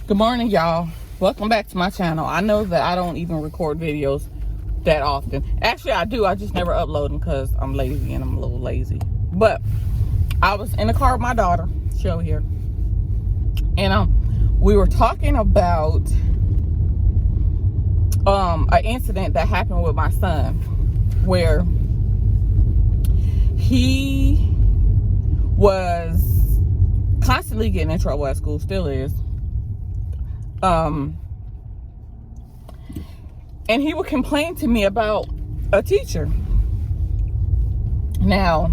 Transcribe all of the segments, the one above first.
Good morning, y'all. Welcome back to my channel. I know that I don't even record videos that often. Actually, I do. I just never upload them because I'm lazy and I'm a little lazy. But I was in the car with my daughter, show here, and we were talking about an incident that happened with my son, where he was constantly getting in trouble at school, still is. And he would complain to me about a teacher. Now,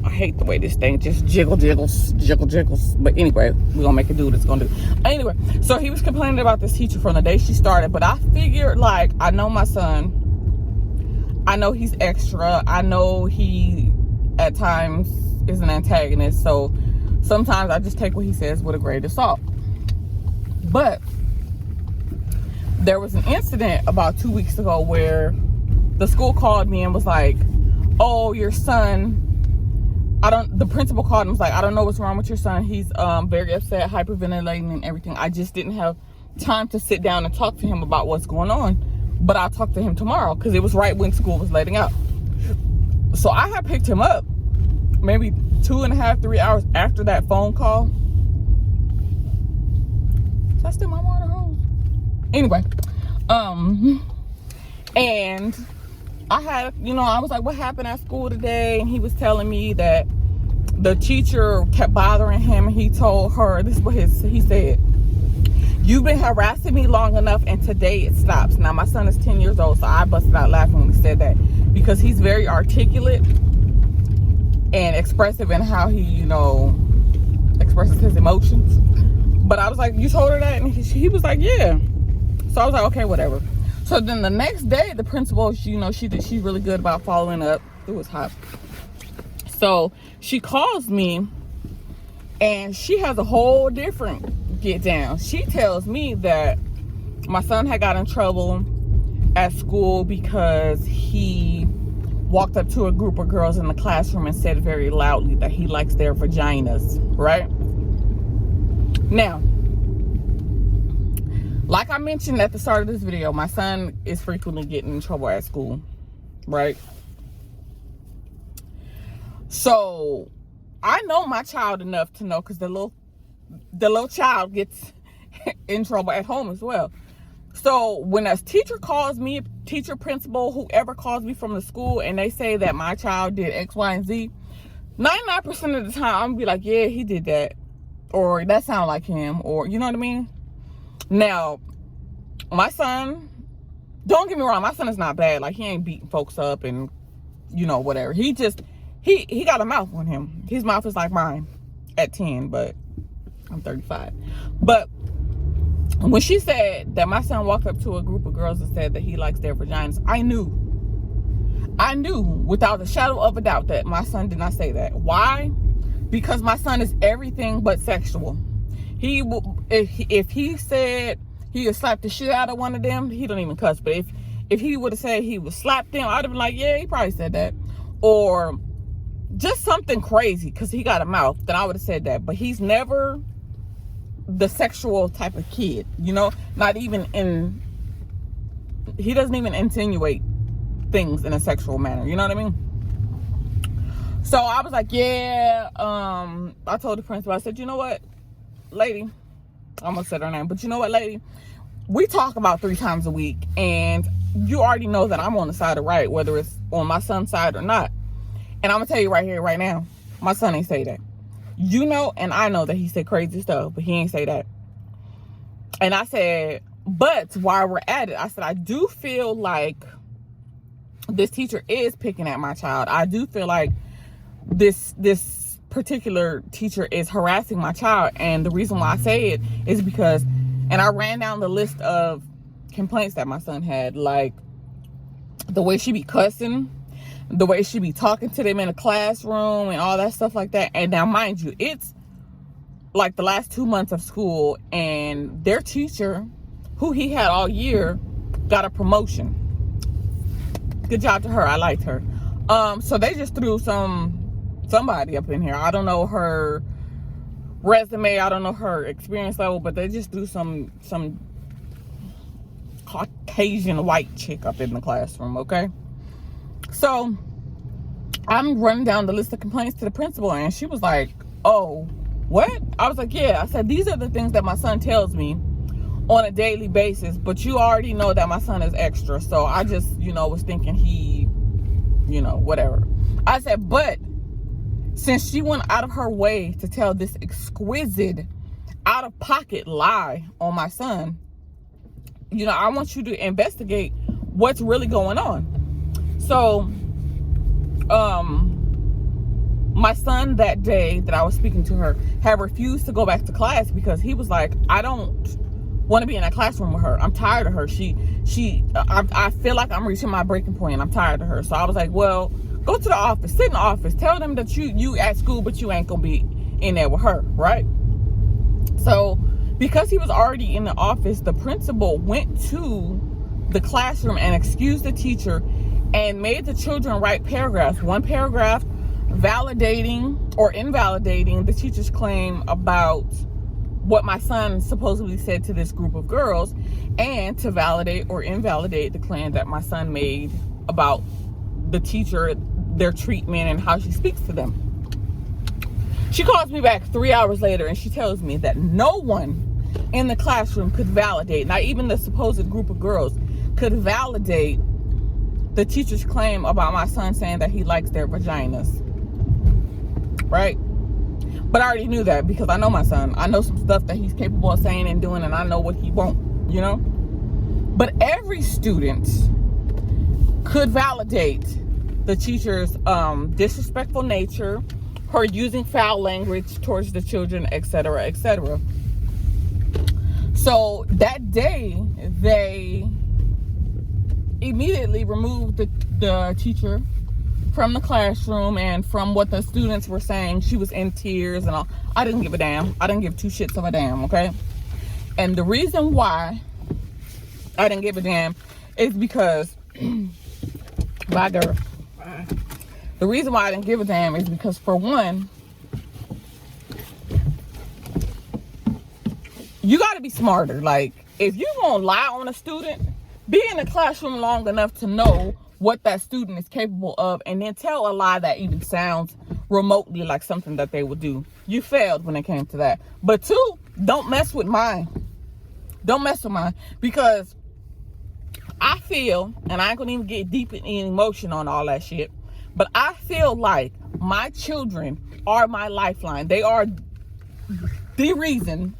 I hate the way this thing just jiggles. But anyway, we're gonna make it do what it's gonna do. Anyway, so he was complaining about this teacher from the day she started. But I figured, like, I know my son. I know he's extra. I know he, at times, is an antagonist. So sometimes I just take what he says with a grain of salt. But there was an incident about 2 weeks ago where the school called me and was like, oh, your son, the principal called and was like, I don't know what's wrong with your son. He's very upset, hyperventilating and everything. I just didn't have time to sit down and talk to him about what's going on. But I'll talk to him tomorrow, because it was right when school was letting out. So I had picked him up maybe 2.5, 3 hours after that phone call. Is that still my water hose? Anyway, and I had, I was like, what happened at school today? And he was telling me that the teacher kept bothering him. And he told her, this is what he said, you've been harassing me long enough and today it stops. Now, my son is 10 years old, so I busted out laughing when he said that, because he's very articulate and expressive in how he, expresses his emotions. But I was like, you told her that? And he was like, yeah. So I was like, okay, whatever. So then the next day, the principal, she's really good about following up. It was hot. So she calls me and she has a whole different get down. She tells me that my son had got in trouble at school because he walked up to a group of girls in the classroom and said very loudly that he likes their vaginas, right? Now, like I mentioned at the start of this video, my son is frequently getting in trouble at school, right? So I know my child enough to know, because the little child gets in trouble at home as well. So when a teacher calls me, teacher, principal, whoever calls me from the school, and they say that my child did X, Y, and Z, 99% of the time I'm gonna be like, yeah, he did that, or that sound like him, or you know what I mean? Now, my son, don't get me wrong, my son is not bad. Like, he ain't beating folks up and, whatever. He just, he got a mouth on him. His mouth is like mine at 10, but I'm 35. But when she said that my son walked up to a group of girls and said that he likes their vaginas, I knew without a shadow of a doubt that my son did not say that. Why? Because my son is everything but sexual. He will, if he said he would slap the shit out of one of them, he don't even cuss. But if he would have said he would slap them, I'd have been like, yeah, he probably said that. Or just something crazy, because he got a mouth, then I would have said that. But he's never the sexual type of kid, not even he doesn't even insinuate things in a sexual manner, you know what I mean? So I was like, yeah, I told the principal, I said, you know what, lady, I almost said her name, but you know what, lady, we talk about 3 times a week, and you already know that I'm on the side of right, whether it's on my son's side or not. And I'm gonna tell you right here, right now, my son ain't say that. And I know that he said crazy stuff, but he ain't say that. And I said, but while we're at it, I said, I do feel like this teacher is picking at my child. I do feel like this particular teacher is harassing my child. And the reason why I say it is because, and I ran down the list of complaints that my son had, like the way she be cussing, the way she be talking to them in the classroom and all that stuff like that. And now, mind you, it's like the last 2 months of school, and their teacher, who he had all year, got a promotion. Good job to her. I liked her. So they just threw somebody up in here. I don't know her resume. I don't know her experience level, but they just threw some Caucasian white chick up in the classroom, okay? So I'm running down the list of complaints to the principal, and she was like, oh, what? I was like, yeah. I said, these are the things that my son tells me on a daily basis, but you already know that my son is extra. So I just, was thinking he, whatever. I said, but since she went out of her way to tell this exquisite, out-of-pocket lie on my son, I want you to investigate what's really going on. So, my son that day that I was speaking to her had refused to go back to class because he was like, I don't want to be in that classroom with her. I'm tired of her. I feel like I'm reaching my breaking point. I'm tired of her. So I was like, well, go to the office, sit in the office, tell them that you at school, but you ain't gonna be in there with her, right? So because he was already in the office, the principal went to the classroom and excused the teacher and made the children write paragraphs. One paragraph validating or invalidating the teacher's claim about what my son supposedly said to this group of girls, and to validate or invalidate the claim that my son made about the teacher, their treatment, and how she speaks to them. She calls me back 3 hours later and she tells me that no one in the classroom could validate, not even the supposed group of girls, could validate the teacher's claim about my son saying that he likes their vaginas. Right? But I already knew that because I know my son. I know some stuff that he's capable of saying and doing, and I know what he won't, But every student could validate the teacher's disrespectful nature, her using foul language towards the children, etc., etc. So that day, they immediately removed the teacher from the classroom, and from what the students were saying, she was in tears and all. I didn't give a damn. I didn't give two shits of a damn, okay? And the reason why I didn't give a damn is because, bye girl. Bye. The reason why I didn't give a damn is because, for one, you got to be smarter. Like, if you're going to lie on a student, be in the classroom long enough to know what that student is capable of, and then tell a lie that even sounds remotely like something that they would do. You failed when it came to that. But two, don't mess with mine. Don't mess with mine, because I feel, and I ain't gonna even get deep in emotion on all that shit, but I feel like my children are my lifeline. They are the reason,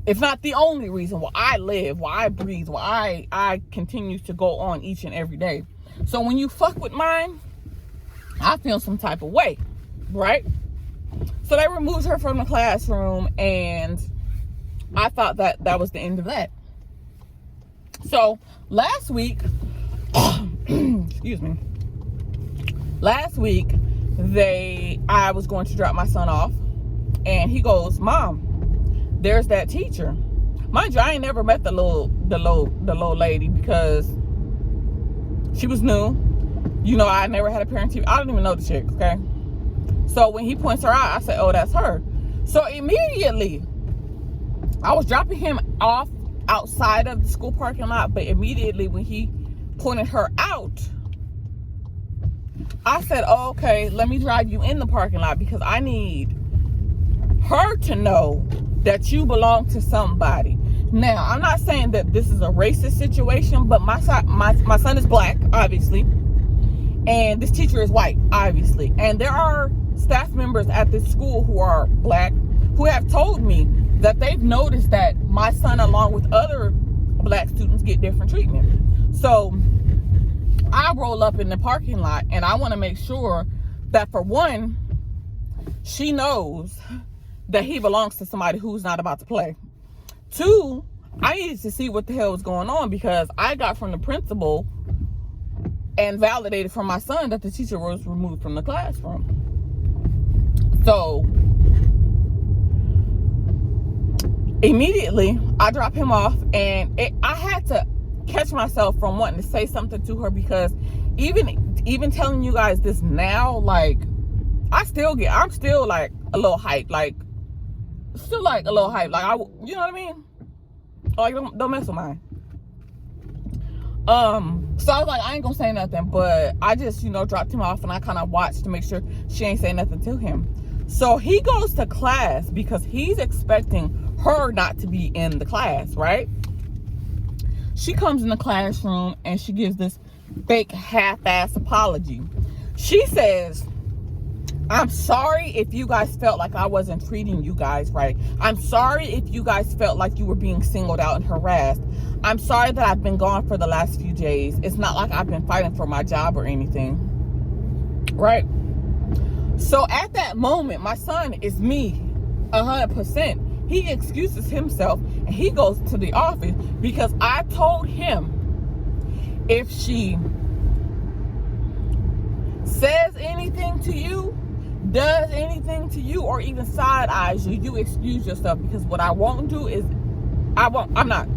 if not the only reason, why I live, why I breathe, why I continue to go on each and every day. So when you fuck with mine, I feel some type of way, right? So they removed her from the classroom, and I thought that that was the end of that. So last week, excuse me, last week, I was going to drop my son off, and he goes, Mom, there's that teacher. Mind you, I ain't never met the little lady because she was new. I never had a parent teacher. I don't even know the chick, okay? So when he points her out, I said, oh, that's her. So immediately, I was dropping him off outside of the school parking lot, but immediately when he pointed her out, I said, oh, okay, let me drive you in the parking lot because I need her to know that you belong to somebody. Now, I'm not saying that this is a racist situation, but my son is black, obviously, and this teacher is white, obviously. And there are staff members at this school who are black who have told me that they've noticed that my son, along with other black students, get different treatment. So I roll up in the parking lot, and I want to make sure that, for one, she knows that he belongs to somebody who's not about to play. Two, I needed to see what the hell was going on, because I got from the principal and validated from my son that the teacher was removed from the classroom. So immediately I drop him off, and I had to catch myself from wanting to say something to her, because even telling you guys this now, like, I'm still like a little hyped, like still like a little hyped, like you know what I mean? Like don't mess with mine. So I was like, I ain't gonna say nothing, but I just, dropped him off and I kind of watched to make sure she ain't say nothing to him. So he goes to class because he's expecting her not to be in the class, right? She comes in the classroom and she gives this fake half-ass apology. She says, I'm sorry if you guys felt like I wasn't treating you guys right. I'm sorry if you guys felt like you were being singled out and harassed. I'm sorry that I've been gone for the last few days. It's not like I've been fighting for my job or anything. Right? So at that moment, my son is me 100%. He excuses himself and he goes to the office because I told him if she says anything to you, does anything to you, or even side eyes you, you excuse yourself, because what I won't do is I'm not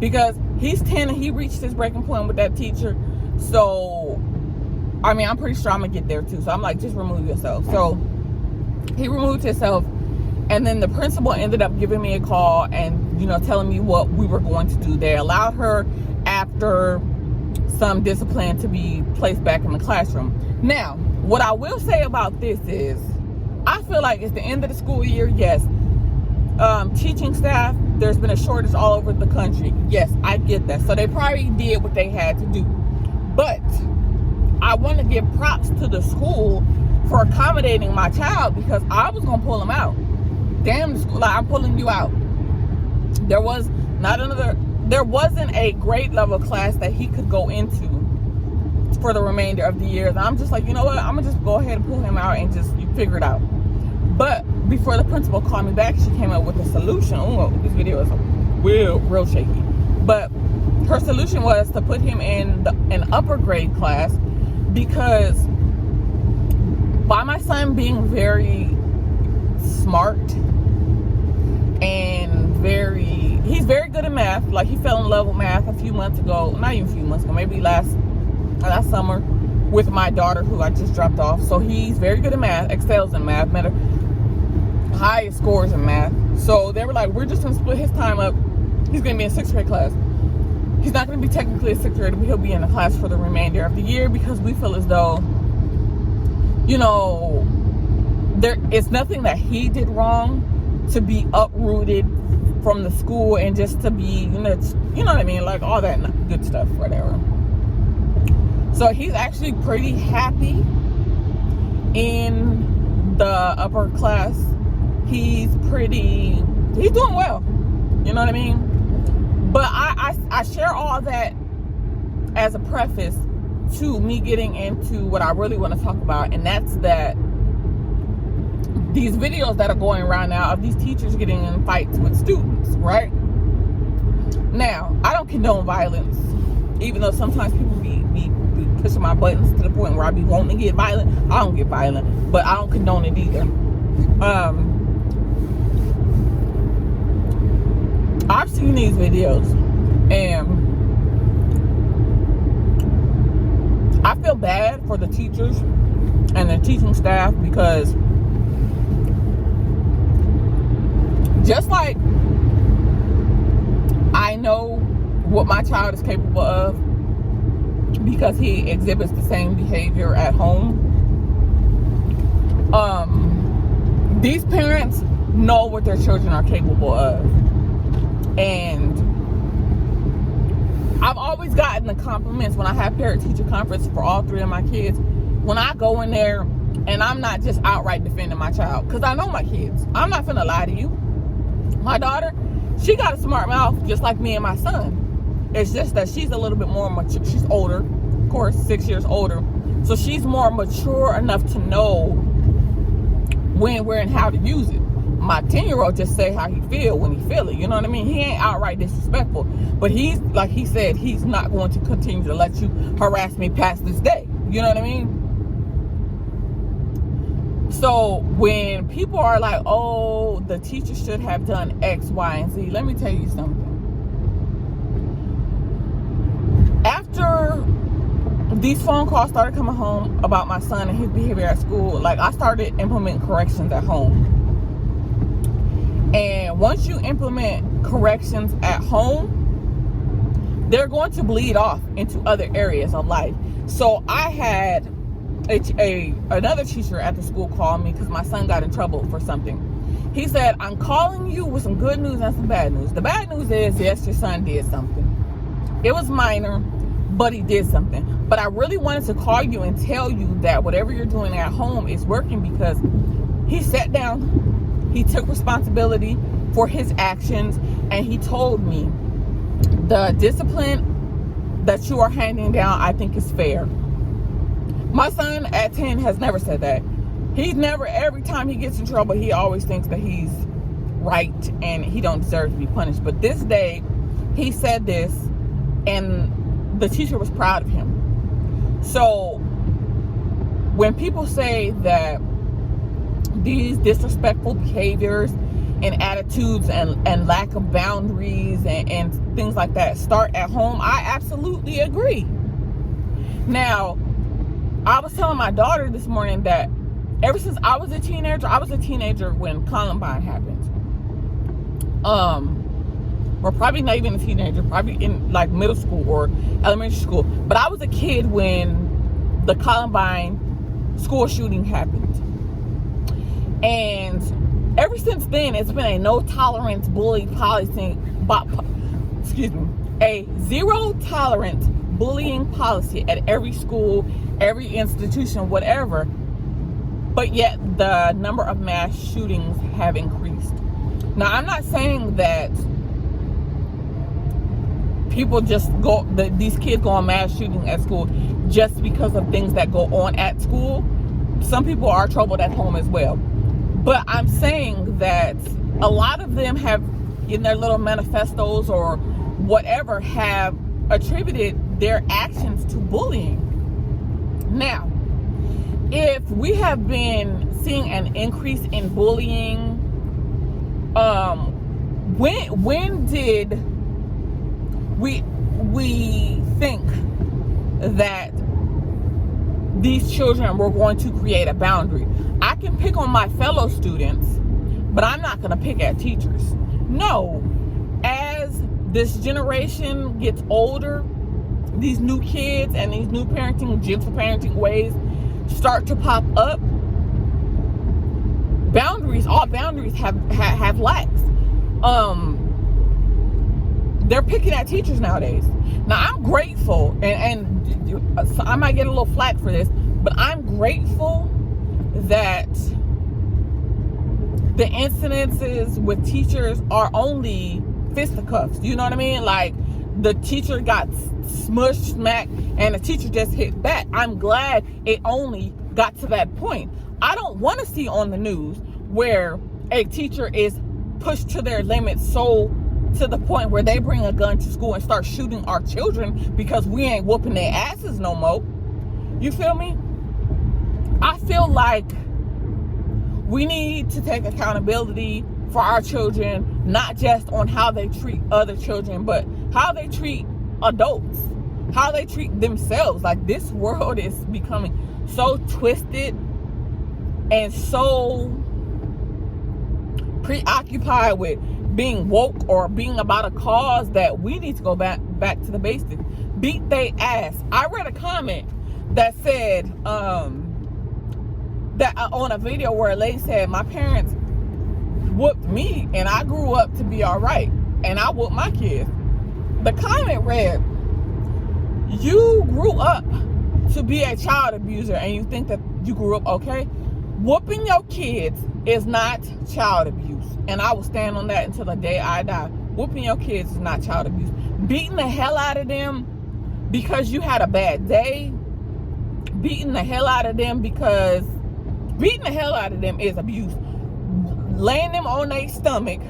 because he's 10 and he reached his breaking point with that teacher. So I mean, I'm pretty sure I'm gonna get there too. So I'm like, just remove yourself. So he removed himself, and then the principal ended up giving me a call and telling me what we were going to do. They allowed her, after some discipline, to be placed back in the classroom. Now, what I will say about this is, I feel like it's the end of the school year. Yes, teaching staff, there's been a shortage all over the country. Yes, I get that. So they probably did what they had to do. But I want to give props to the school for accommodating my child, because I was going to pull him out. Damn the school, like, I'm pulling you out. There wasn't a grade level class that he could go into for the remainder of the year. And I'm just like, you know what? I'm going to just go ahead and pull him out and just figure it out. But before the principal called me back, she came up with a solution. Oh, this video is real shaky. But her solution was to put him in an upper grade class, because by my son being very smart and he's very good at math. Like, he fell in love with math a few months ago, not even a few months ago, maybe last summer, with my daughter, who I just dropped off. So he's very good at math, excels in math, highest scores in math. So they were like, we're just gonna split his time up. He's gonna be in 6th grade class. He's not gonna be technically a 6th grader, but he'll be in the class for the remainder of the year, because we feel as though, it's nothing that he did wrong to be uprooted from the school and just to be, you know what I mean? Like, all that good stuff, whatever. So he's actually pretty happy in the upper class. He's doing well. You know what I mean? But I share all that as a preface to me getting into what I really want to talk about, and that's that these videos that are going around now of these teachers getting in fights with students, right? Now, I don't condone violence, even though sometimes people be pushing my buttons to the point where I be wanting to get violent. I don't get violent, but I don't condone it either. I've seen these videos, and I feel bad for the teachers and the teaching staff, because just like I know what my child is capable of, because he exhibits the same behavior at home, these parents know what their children are capable of. And I've always gotten the compliments when I have parent-teacher conference for all 3 of my kids, when I go in there and I'm not just outright defending my child, because I know my kids. I'm not finna lie to you. My daughter, she got a smart mouth just like me and my son. It's just that she's a little bit more mature. She's older, of course, 6 years older. So she's more mature enough to know when, where, and how to use it. My 10-year-old just say how he feel when he feel it. You know what I mean? He ain't outright disrespectful. But he's, like he said, he's not going to continue to let you harass me past this day. You know what I mean? So when people are like, oh, the teacher should have done X, Y, and Z, let me tell you something. After these phone calls started coming home about my son and his behavior at school. Like, I started implementing corrections at home. And once you implement corrections at home, they're going to bleed off into other areas of life. So I had another teacher at the school call me because my son got in trouble for something. He said, I'm calling you with some good news and some bad news. The bad news is, yes, your son did something. It was minor, but he did something. But I really wanted to call you and tell you that whatever you're doing at home is working, because he sat down, he took responsibility for his actions, and he told me the discipline that you are handing down, I think, is fair. My son at 10 has never said that. He's never, every time he gets in trouble, he always thinks that he's right and he don't deserve to be punished. But this day, he said this, and the teacher was proud of him. So when people say that these disrespectful behaviors and attitudes and lack of boundaries and things like that start at home, I absolutely agree. Now, I was telling my daughter this morning that ever since I was a teenager when Columbine happened. Or probably not even a teenager, probably in like middle school or elementary school. But I was a kid when the Columbine school shooting happened. And ever since then, it's been a no tolerance bully policy, a zero tolerance bullying policy at every school, every institution, whatever. But yet the number of mass shootings have increased. Now, I'm not saying that people just these kids go on mass shooting at school just because of things that go on at school. Some people are troubled at home as well. But I'm saying that a lot of them have, in their little manifestos or whatever, have attributed their actions to bullying. Now, if we have been seeing an increase in bullying, when did we think that these children were going to create a boundary? I can pick on my fellow students, but I'm not going to pick at teachers. No, as this generation gets older, these new kids and these new gentle parenting ways start to pop up. All boundaries have lacks. They're picking at teachers nowadays. Now, I'm grateful, and I might get a little flack for this, but I'm grateful that the incidences with teachers are only fisticuffs. You know what I mean? Like, the teacher got smushed, smacked, and the teacher just hit back. I'm glad it only got to that point. I don't want to see on the news where a teacher is pushed to their limits, so to the point where they bring a gun to school and start shooting our children because we ain't whooping their asses no more. You feel me? I feel like we need to take accountability for our children, not just on how they treat other children, but how they treat adults, how they treat themselves. Like, this world is becoming so twisted and so preoccupied with being woke or being about a cause that we need to go back to the basics. Beat they ass. I read a comment that said that on a video where a lady said, my parents whooped me and I grew up to be all right, and I whooped my kids. The comment read, you grew up to be a child abuser and you think that you grew up okay? Whooping your kids is not child abuse, and I will stand on that until the day I die. Whooping your kids is not child abuse. Beating the hell out of them because you had a bad day, beating the hell out of them is abuse. Laying them on their stomach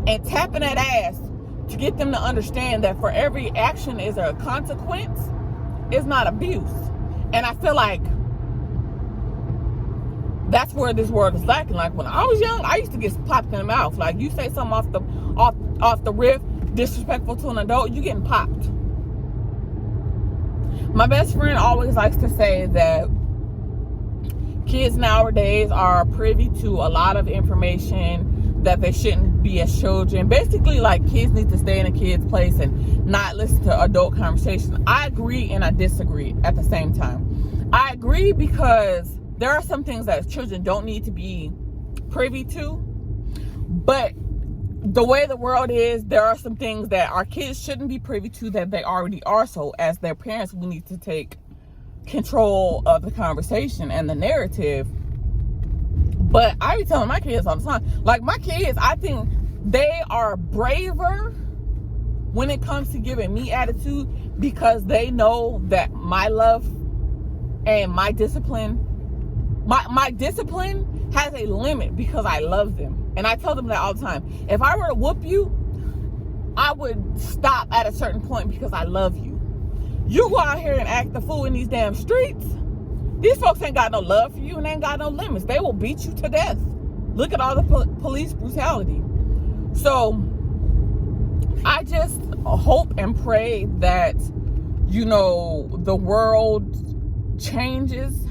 and tapping that ass to get them to understand that for every action is a consequence is not abuse. And I feel like that's where this world is lacking. Like, when I was young, I used to get popped in the mouth. Like, you say something off the riff, disrespectful to an adult, you getting popped. My best friend always likes to say that kids nowadays are privy to a lot of information that they shouldn't be as children. Basically, like, kids need to stay in a kid's place and not listen to adult conversation. I agree and I disagree at the same time. I agree because there are some things that children don't need to be privy to, but the way the world is, there are some things that our kids shouldn't be privy to that they already are. So as their parents, we need to take control of the conversation and the narrative. But I be telling my kids all the time, like, my kids, I think they are braver when it comes to giving me attitude, because they know that my love and my discipline, my discipline has a limit because I love them. And I tell them that all the time. If I were to whoop you, I would stop at a certain point because I love you. You go out here and act the fool in these damn streets, these folks ain't got no love for you and ain't got no limits. They will beat you to death. Look at all the police brutality. So I just hope and pray that, you know, the world changes.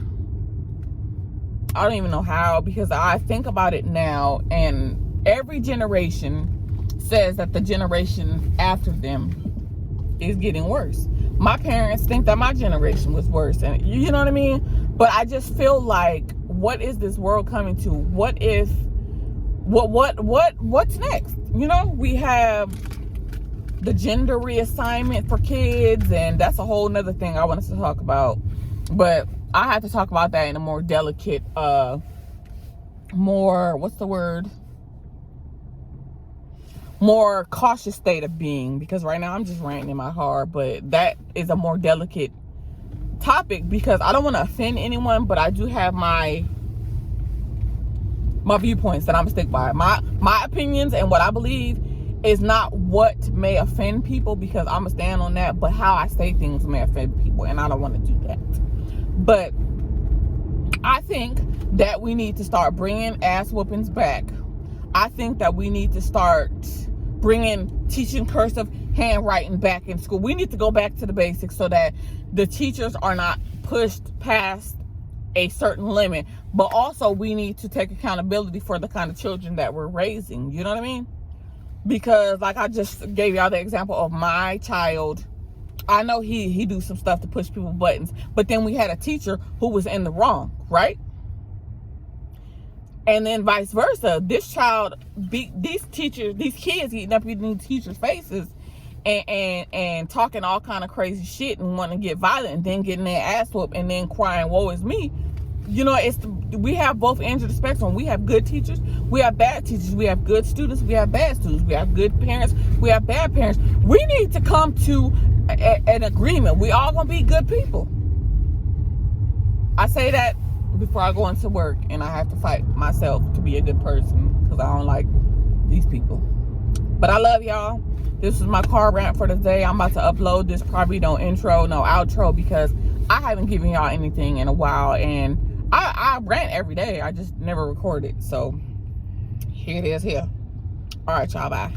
I don't even know how, because I think about it now, and every generation says that the generation after them is getting worse. My parents think that my generation was worse, and you know what I mean? But I just feel like, what is this world coming to? What if, what's next? You know, we have the gender reassignment for kids, and that's a whole nother thing I wanted to talk about. But I have to talk about that in a more delicate, more cautious state of being, because right now I'm just ranting in my heart. But that is a more delicate topic, because I don't want to offend anyone, but I do have my viewpoints that I'm gonna stick by. My opinions and what I believe is not what may offend people, because I'm gonna stand on that, but how I say things may offend people, and I don't want to do that. But I think that we need to start bringing ass whoopings back. I think that we need to start bringing teaching cursive handwriting back in school. We need to go back to the basics so that the teachers are not pushed past a certain limit. But also, we need to take accountability for the kind of children that we're raising. You know what I mean? Because, like I just gave y'all the example of my child. I know he do some stuff to push people's buttons, but then we had a teacher who was in the wrong, right? And then vice versa. This child beat these kids getting up in these teachers' faces and talking all kind of crazy shit and wanting to get violent, and then getting their ass whooped and then crying, woe is me. You know, we have both ends of the spectrum. We have good teachers, we have bad teachers, we have good students, we have bad students, we have good parents, we have bad parents. We need to come to an agreement. We all gonna be good people. I say that before I go into work, and I have to fight myself to be a good person, because I don't like these people. But I love y'all. This is my car rant for today. I'm about to upload this. Probably no intro, no outro, because I haven't given y'all anything in a while, and I rant every day. I just never record it. So here it is here. All right, y'all, bye.